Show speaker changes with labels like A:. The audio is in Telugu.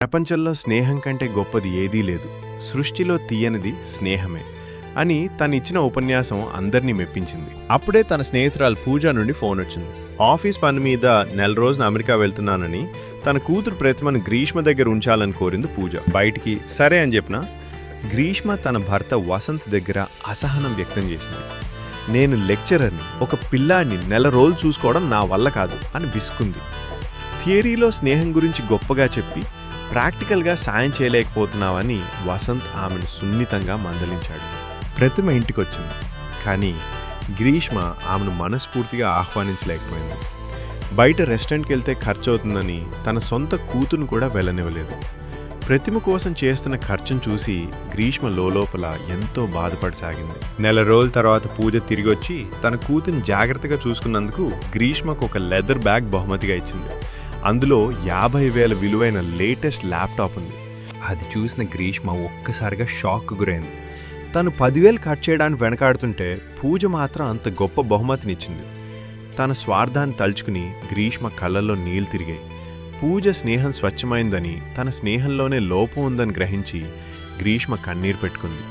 A: ప్రపంచంలో స్నేహం కంటే గొప్పది ఏదీ లేదు, సృష్టిలో తీయనిది స్నేహమే అని తనిచ్చిన ఉపన్యాసం అందరినీ మెప్పించింది. అప్పుడే తన స్నేహితురాలు పూజ నుండి ఫోన్ వచ్చింది. ఆఫీస్ పని మీద నెల రోజున అమెరికా వెళ్తున్నానని తన కూతురు ప్రతిమను గ్రీష్మ దగ్గర ఉంచాలని కోరింది పూజ. బయటికి సరే అని చెప్పిన గ్రీష్మ తన భర్త వసంత్ దగ్గర అసహనం వ్యక్తం చేసింది. నేను లెక్చరర్ని, ఒక పిల్లాడిని నెల రోజులు చూసుకోవడం నా వల్ల కాదు అని విసుకుంది. థియరీలో స్నేహం గురించి గొప్పగా చెప్పి ప్రాక్టికల్గా సాయం చేయలేకపోతున్నావని వసంత్ ఆమెను సున్నితంగా మందలించాడు. ప్రతిమ ఇంటికొచ్చింది, కానీ గ్రీష్మ ఆమెను మనస్ఫూర్తిగా ఆహ్వానించలేకపోయింది. బయట రెస్టారెంట్కి వెళ్తే ఖర్చు అవుతుందని తన సొంత కూతురును కూడా వెళ్ళనివ్వలేదు. ప్రతిమ కోసం చేస్తున్న ఖర్చును చూసి గ్రీష్మ లోపల ఎంతో బాధపడసాగింది. నెల రోజుల తర్వాత పూజ తిరిగి వచ్చి తన కూతురిని జాగ్రత్తగా చూసుకున్నందుకు గ్రీష్మకు ఒక లెదర్ బ్యాగ్ బహుమతిగా ఇచ్చింది. అందులో 50,000 విలువైన లేటెస్ట్ ల్యాప్టాప్ ఉంది. అది చూసిన గ్రీష్మ ఒక్కసారిగా షాక్ గురైంది. తను 10,000 ఖర్చు చేయడానికి వెనకాడుతుంటే పూజ మాత్రం అంత గొప్ప బహుమతినిచ్చింది. తన స్వార్థాన్ని తలుచుకుని గ్రీష్మ కళ్ళల్లో నీళ్లు తిరిగాయి. పూజ స్నేహం స్వచ్ఛమైందని, తన స్నేహంలోనే లోపం ఉందని గ్రహించి గ్రీష్మ కన్నీరు పెట్టుకుంది.